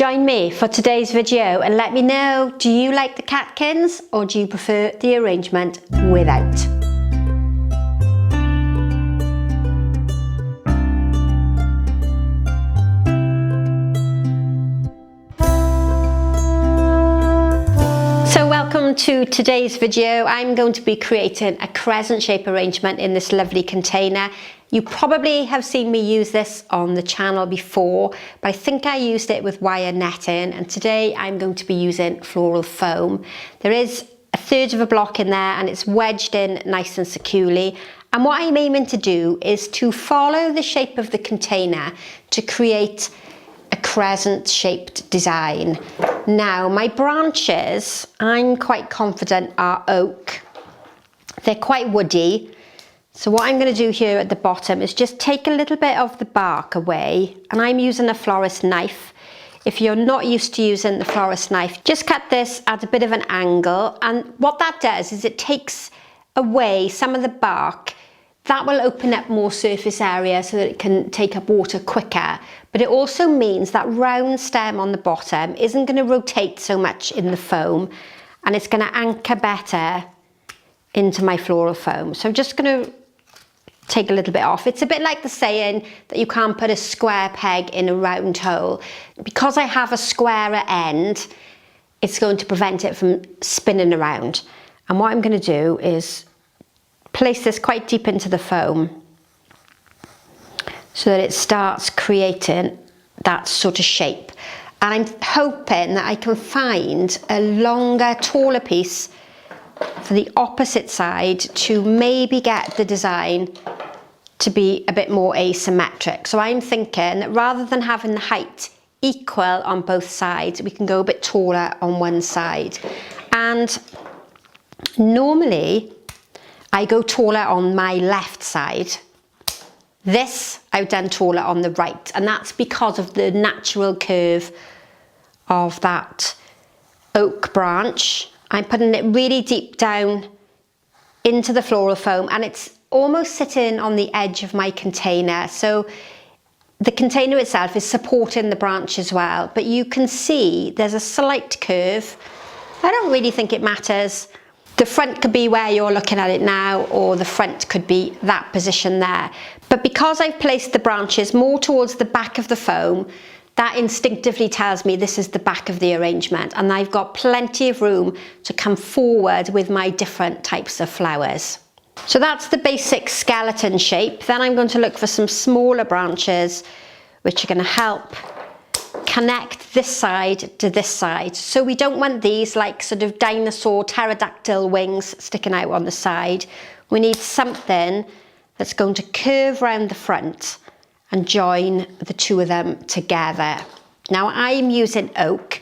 Join me for today's video and let me know, do you like the catkins or do you prefer the arrangement without? So welcome to today's video. I'm going to be creating a crescent shape arrangement in this lovely container. You probably have seen me use this on the channel before, but I think I used it with wire netting, and today I'm going to be using floral foam. There is 1/3 of a block in there and it's wedged in nice and securely. And what I'm aiming to do is to follow the shape of the container to create a crescent shaped design. Now my branches, I'm quite confident, are oak. They're quite woody. So what I'm going to do here at the bottom is just take a little bit of the bark away, and I'm using a florist knife. If you're not used to using the florist knife, just cut this at a bit of an angle, and what that does is it takes away some of the bark. That will open up more surface area so that it can take up water quicker, but it also means that round stem on the bottom isn't going to rotate so much in the foam, and it's going to anchor better into my floral foam. So I'm just going to take a little bit off. It's a bit like the saying that you can't put a square peg in a round hole. Because I have a squarer end, it's going to prevent it from spinning around. And what I'm going to do is place this quite deep into the foam so that it starts creating that sort of shape. And I'm hoping that I can find a longer, taller piece for the opposite side to maybe get the design to be a bit more asymmetric. So I'm thinking that rather than having the height equal on both sides, we can go a bit taller on one side. And normally I go taller on my left side. This I've done taller on the right, and that's because of the natural curve of that oak branch. I'm putting it really deep down into the floral foam, and it's almost sitting on the edge of my container. So the container itself is supporting the branch as well, but you can see there's a slight curve. I don't really think it matters. The front could be where you're looking at it now, or the front could be that position there. But because I've placed the branches more towards the back of the foam, that instinctively tells me this is the back of the arrangement, and I've got plenty of room to come forward with my different types of flowers. So that's the basic skeleton shape. Then I'm going to look for some smaller branches which are going to help connect this side to this side. So we don't want these like sort of dinosaur pterodactyl wings sticking out on the side. We need something that's going to curve around the front and join the two of them together. Now I'm using oak,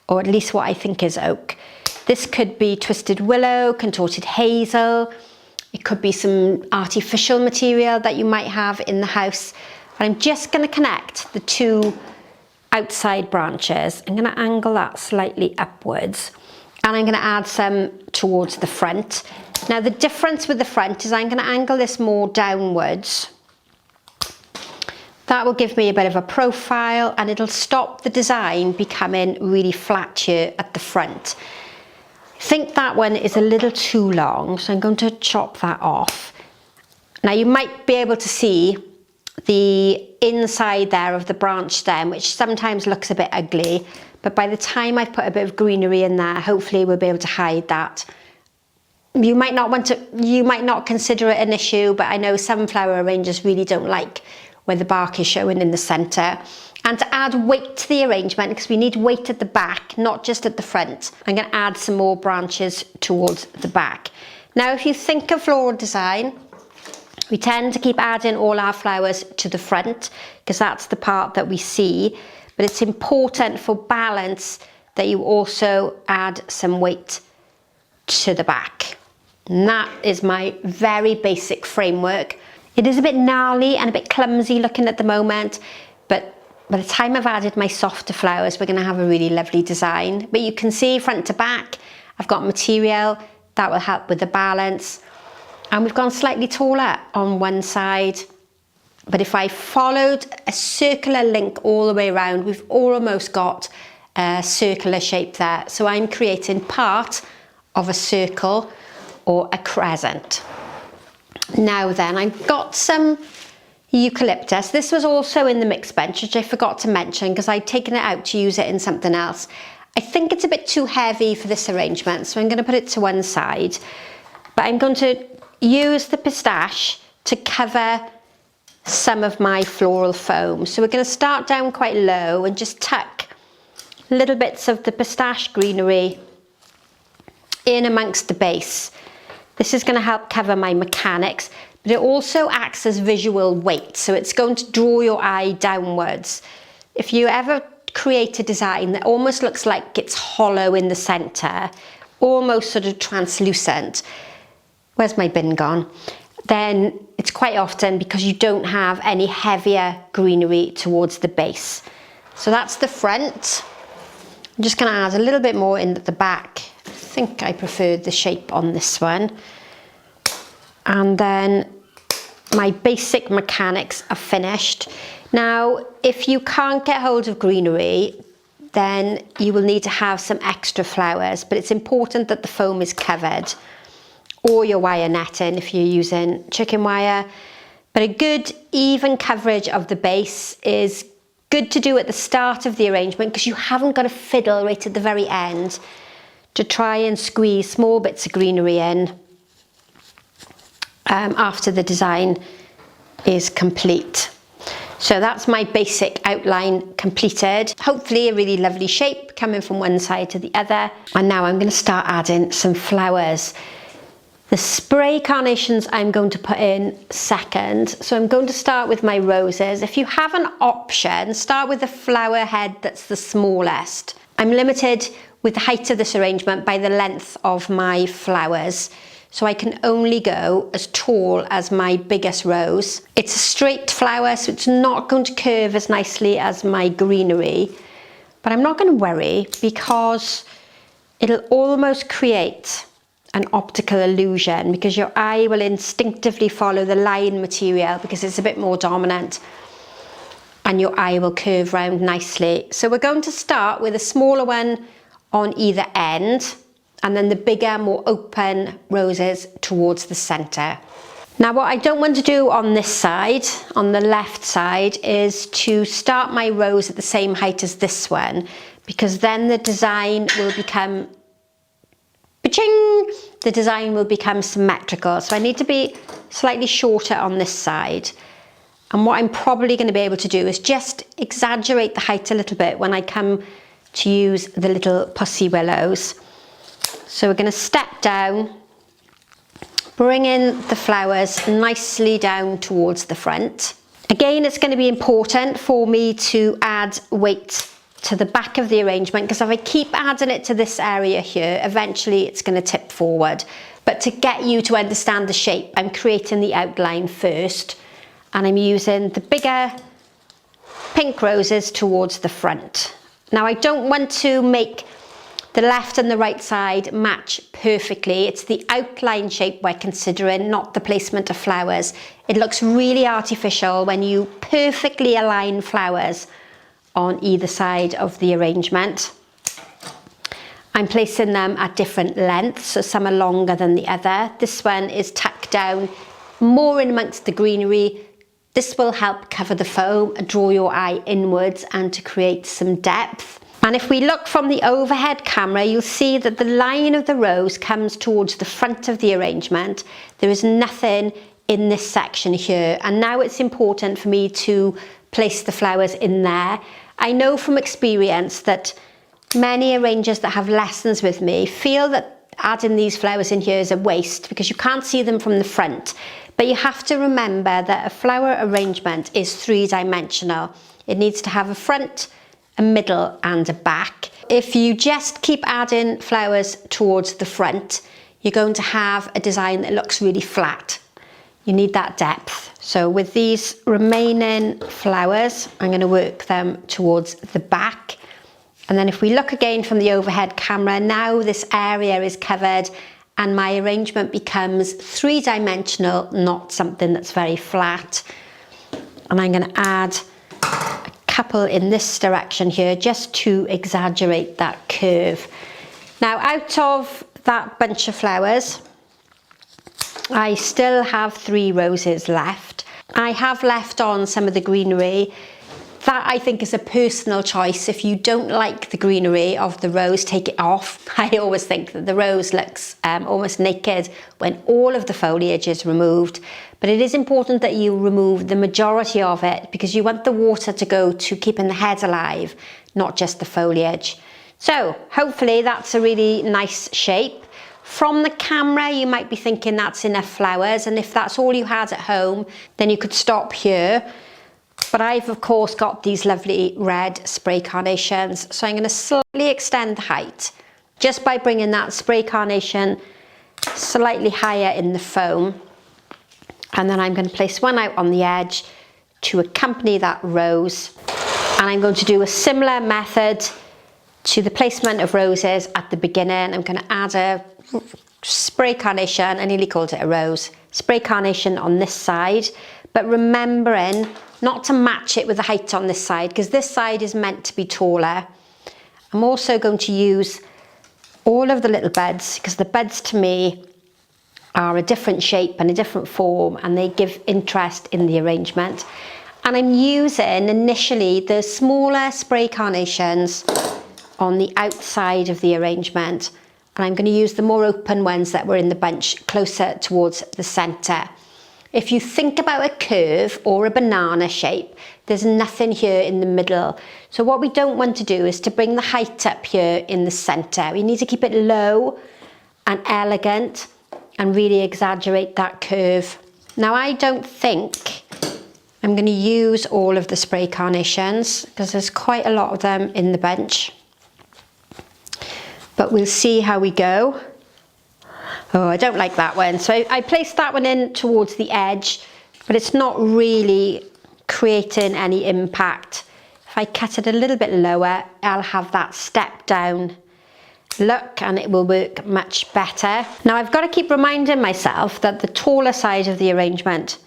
or at least what I think is oak. This could be twisted willow, contorted hazel. It could be some artificial material that you might have in the house. But I'm just going to connect the two outside branches. I'm going to angle that slightly upwards, and I'm going to add some towards the front. Now the difference with the front is I'm going to angle this more downwards. That will give me a bit of a profile, and it'll stop the design becoming really flat here at the front. I think that one is a little too long, so I'm going to chop that off. Now you might be able to see the inside there of the branch stem, which sometimes looks a bit ugly, but by the time I've put a bit of greenery in there, hopefully we'll be able to hide that. You might not consider it an issue, but I know some flower arrangers really don't like where the bark is showing in the centre. And to add weight to the arrangement, because we need weight at the back, not just at the front, I'm going to add some more branches towards the back. Now if you think of floral design, we tend to keep adding all our flowers to the front because that's the part that we see, but it's important for balance that you also add some weight to the back. And that is my very basic framework. It is a bit gnarly and a bit clumsy looking at the moment, but by the time I've added my softer flowers, we're going to have a really lovely design. But you can see front to back, I've got material that will help with the balance. And we've gone slightly taller on one side But if I followed a circular link all the way around, we've almost got a circular shape there. So I'm creating part of a circle or a crescent. Now then, I've got some eucalyptus. This was also in the mixed bench, which I forgot to mention because I'd taken it out to use it in something else. I think it's a bit too heavy for this arrangement, so I'm going to put it to one side. But I'm going to use the pistache to cover some of my floral foam. So we're going to start down quite low and just tuck little bits of the pistache greenery in amongst the base. This is going to help cover my mechanics, but it also acts as visual weight, so it's going to draw your eye downwards. If you ever create a design that almost looks like it's hollow in the centre, almost sort of translucent, where's my bin gone? Then it's quite often because you don't have any heavier greenery towards the base. So that's the front. I'm just going to add a little bit more in at the back. I think I preferred the shape on this one. And then my basic mechanics are finished. Now, if you can't get hold of greenery, then you will need to have some extra flowers, but it's important that the foam is covered, or your wire netting if you're using chicken wire. But a good even coverage of the base is good to do at the start of the arrangement because you haven't got to fiddle right at the very end to try and squeeze small bits of greenery in after the design is complete. So that's my basic outline completed. Hopefully a really lovely shape coming from one side to the other. And now I'm going to start adding some flowers. The spray carnations I'm going to put in second. So I'm going to start with my roses. If you have an option, start with the flower head that's the smallest. I'm limited with the height of this arrangement by the length of my flowers. So I can only go as tall as my biggest rose. It's a straight flower, so it's not going to curve as nicely as my greenery. But I'm not going to worry because it'll almost create an optical illusion because your eye will instinctively follow the line material because it's a bit more dominant and your eye will curve round nicely. So we're going to start with a smaller one on either end and then the bigger, more open roses towards the centre. Now what I don't want to do on this side, on the left side, is to start my rose at the same height as this one because then the design will become the design will become symmetrical. So I need to be slightly shorter on this side. And what I'm probably going to be able to do is just exaggerate the height a little bit when I come to use the little pussy willows. So we're going to step down, bring in the flowers nicely down towards the front. Again, it's going to be important for me to add weight to the back of the arrangement because if I keep adding it to this area here, eventually it's going to tip forward. But to get you to understand the shape, I'm creating the outline first and I'm using the bigger pink roses towards the front. Now I don't want to make the left and the right side match perfectly. It's the outline shape we're considering, not the placement of flowers. It looks really artificial when you perfectly align flowers on either side of the arrangement. I'm placing them at different lengths, so some are longer than the other. This one is tucked down more in amongst the greenery. This will help cover the foam, draw your eye inwards and to create some depth. And if we look from the overhead camera, you'll see that the line of the rose comes towards the front of the arrangement. There is nothing in this section here. And now it's important for me to place the flowers in there. I know from experience that many arrangers that have lessons with me feel that adding these flowers in here is a waste because you can't see them from the front. But you have to remember that a flower arrangement is three-dimensional. It needs to have a front, a middle and a back. If you just keep adding flowers towards the front, you're going to have a design that looks really flat. You need that depth. So with these remaining flowers, I'm going to work them towards the back. And then if we look again from the overhead camera, now this area is covered and my arrangement becomes three-dimensional, not something that's very flat. And I'm going to add a couple in this direction here just to exaggerate that curve. Now, out of that bunch of flowers, I still have 3 roses left. I have left on some of the greenery. That I think is a personal choice. If you don't like the greenery of the rose, take it off. I always think that the rose looks almost naked when all of the foliage is removed. But it is important that you remove the majority of it because you want the water to go to keeping the head alive, not just the foliage. So hopefully that's a really nice shape. From the camera, you might be thinking that's enough flowers. And if that's all you had at home, then you could stop here. But I've of course got these lovely red spray carnations, so I'm going to slightly extend the height just by bringing that spray carnation slightly higher in the foam, and then I'm going to place one out on the edge to accompany that rose, and I'm going to do a similar method to the placement of roses at the beginning. I'm going to add a spray carnation, I nearly called it a rose, spray carnation on this side, but remembering not to match it with the height on this side because this side is meant to be taller. I'm also going to use all of the little buds because the buds to me are a different shape and a different form, and they give interest in the arrangement. And I'm using initially the smaller spray carnations on the outside of the arrangement, and I'm going to use the more open ones that were in the bunch closer towards the centre. If you think about a curve or a banana shape, there's nothing here in the middle. So what we don't want to do is to bring the height up here in the centre. We need to keep it low and elegant and really exaggerate that curve. Now, I don't think I'm going to use all of the spray carnations because there's quite a lot of them in the bunch. But we'll see how we go. Oh, I don't like that one. So I placed that one in towards the edge, but it's not really creating any impact. If I cut it a little bit lower, I'll have that step down look and it will work much better. Now I've got to keep reminding myself that the taller side of the arrangement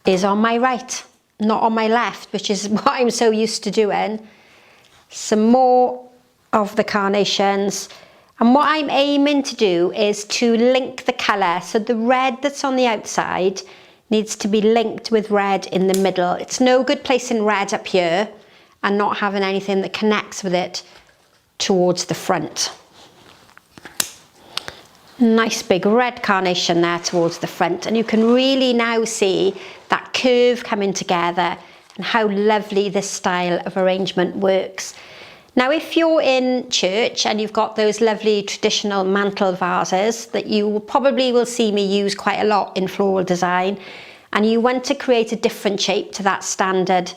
is on my right, not on my left, which is what I'm so used to doing. Some more of the carnations. And what I'm aiming to do is to link the colour. So the red that's on the outside needs to be linked with red in the middle. It's no good placing red up here and not having anything that connects with it towards the front. Nice big red carnation there towards the front, and you can really now see that curve coming together and how lovely this style of arrangement works. Now, if you're in church and you've got those lovely traditional mantle vases that you probably will see me use quite a lot in floral design, and you want to create a different shape to that standard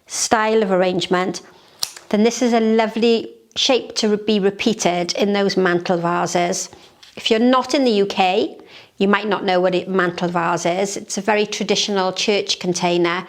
style of arrangement, then this is a lovely shape to be repeated in those mantle vases. If you're not in the UK, you might not know what a mantle vase is. It's a very traditional church container.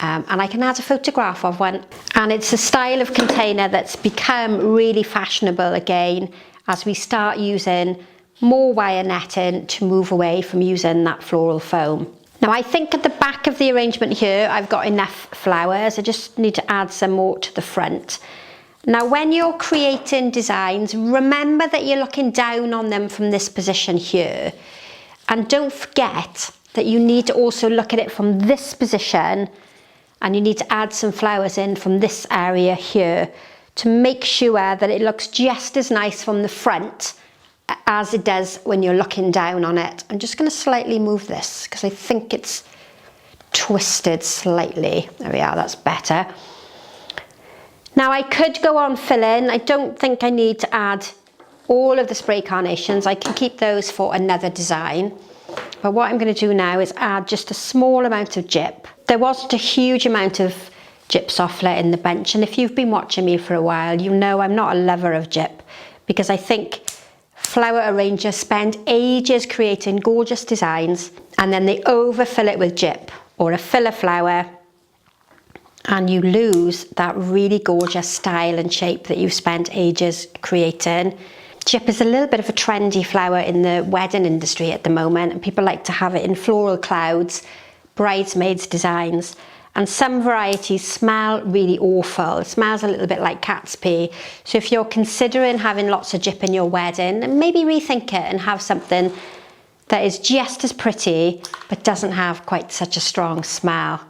And I can add a photograph of one. And it's a style of container that's become really fashionable again as we start using more wire netting to move away from using that floral foam. Now I think at the back of the arrangement here, I've got enough flowers. I just need to add some more to the front. Now when you're creating designs, remember that you're looking down on them from this position here. And don't forget that you need to also look at it from this position, and you need to add some flowers in from this area here to make sure that it looks just as nice from the front as it does when you're looking down on it. I'm just going to slightly move this because I think it's twisted slightly. There we are, that's better. Now I could go on filling. I don't think I need to add all of the spray carnations. I can keep those for another design. But what I'm going to do now is add just a small amount of gyp. There wasn't a huge amount of Gypsophila in the bunch, and if you've been watching me for a while, you know I'm not a lover of gyp because I think flower arrangers spend ages creating gorgeous designs and then they overfill it with gyp or a filler flower, and you lose that really gorgeous style and shape that you've spent ages creating. Gyp is a little bit of a trendy flower in the wedding industry at the moment, and people like to have it in floral clouds, bridesmaids designs, and some varieties smell really awful. It smells a little bit like cat's pee. So if you're considering having lots of gyp in your wedding, then maybe rethink it and have something that is just as pretty but doesn't have quite such a strong smell.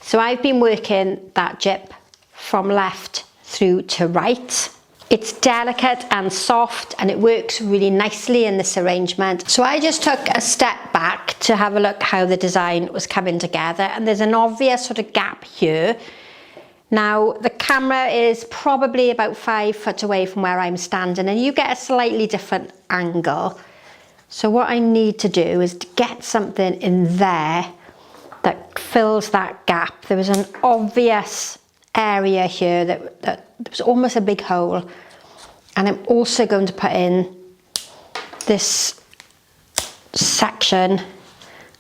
So I've been working that gyp from left through to right. It's delicate and soft and it works really nicely in this arrangement. So I just took a step back to have a look how the design was coming together, and there's an obvious sort of gap here. Now the camera is probably about 5 foot away from where I'm standing and you get a slightly different angle. So what I need to do is to get something in there that fills that gap. There was an obvious area here that was almost a big hole, and I'm also going to put in this section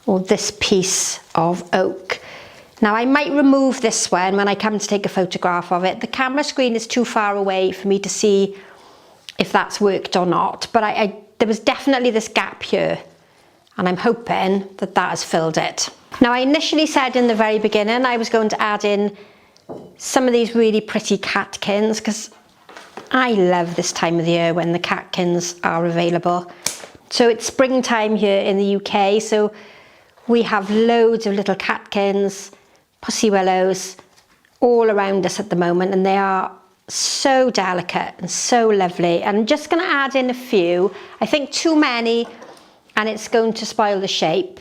or this piece of oak. Now I might remove this one when I come to take a photograph of it. The camera screen is too far away for me to see if that's worked or not, but there was definitely this gap here and I'm hoping that that has filled it. Now I initially said in the very beginning I was going to add in some of these really pretty catkins because I love this time of the year when the catkins are available. So it's springtime here in the UK, so we have loads of little catkins, pussy willows all around us at the moment, and they are so delicate and so lovely. And I'm just going to add in a few. I think too many and it's going to spoil the shape.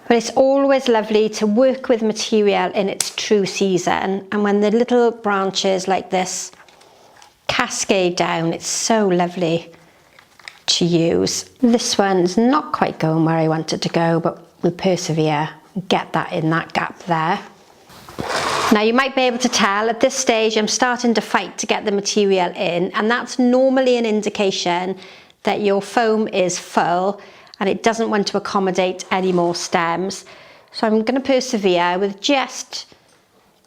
But it's always lovely to work with material in its true season, and when the little branches like this cascade down, it's so lovely to use. This one's not quite going where I want it to go, but we'll persevere and get that in that gap there. Now you might be able to tell at this stage I'm starting to fight to get the material in, and that's normally an indication that your foam is full and it doesn't want to accommodate any more stems. So I'm going to persevere with just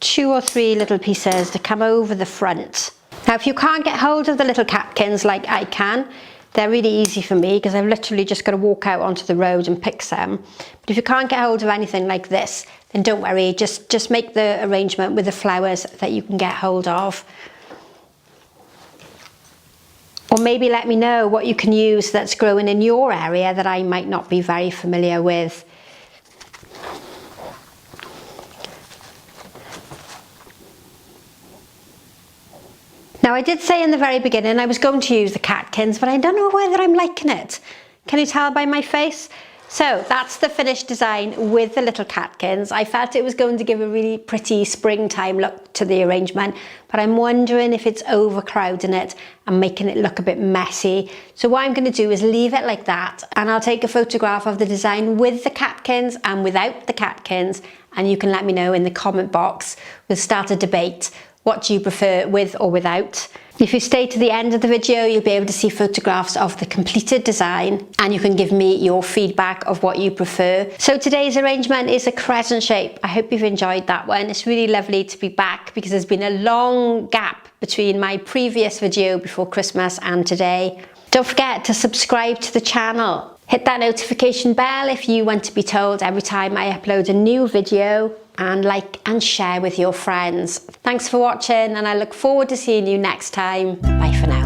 2 or 3 little pieces to come over the front. Now if you can't get hold of the little catkins like I can, they're really easy for me because I've literally just got to walk out onto the road and pick some. But if you can't get hold of anything like this, then don't worry, just make the arrangement with the flowers that you can get hold of. Or maybe let me know what you can use that's growing in your area that I might not be very familiar with. Now I did say in the very beginning I was going to use the catkins, but I don't know whether I'm liking it. Can you tell by my face? So that's the finished design with the little catkins. I felt it was going to give a really pretty springtime look to the arrangement, but I'm wondering if it's overcrowding it and making it look a bit messy. So what I'm going to do is leave it like that, and I'll take a photograph of the design with the catkins and without the catkins, and you can let me know in the comment box. We'll start a debate. What do you prefer, with or without? If you stay to the end of the video, you'll be able to see photographs of the completed design, and you can give me your feedback of what you prefer. So today's arrangement is a crescent shape. I hope you've enjoyed that one. It's really lovely to be back because there's been a long gap between my previous video before Christmas and today. Don't forget to subscribe to the channel. Hit that notification bell if you want to be told every time I upload a new video, and like and share with your friends. Thanks for watching, and I look forward to seeing you next time. Bye for now.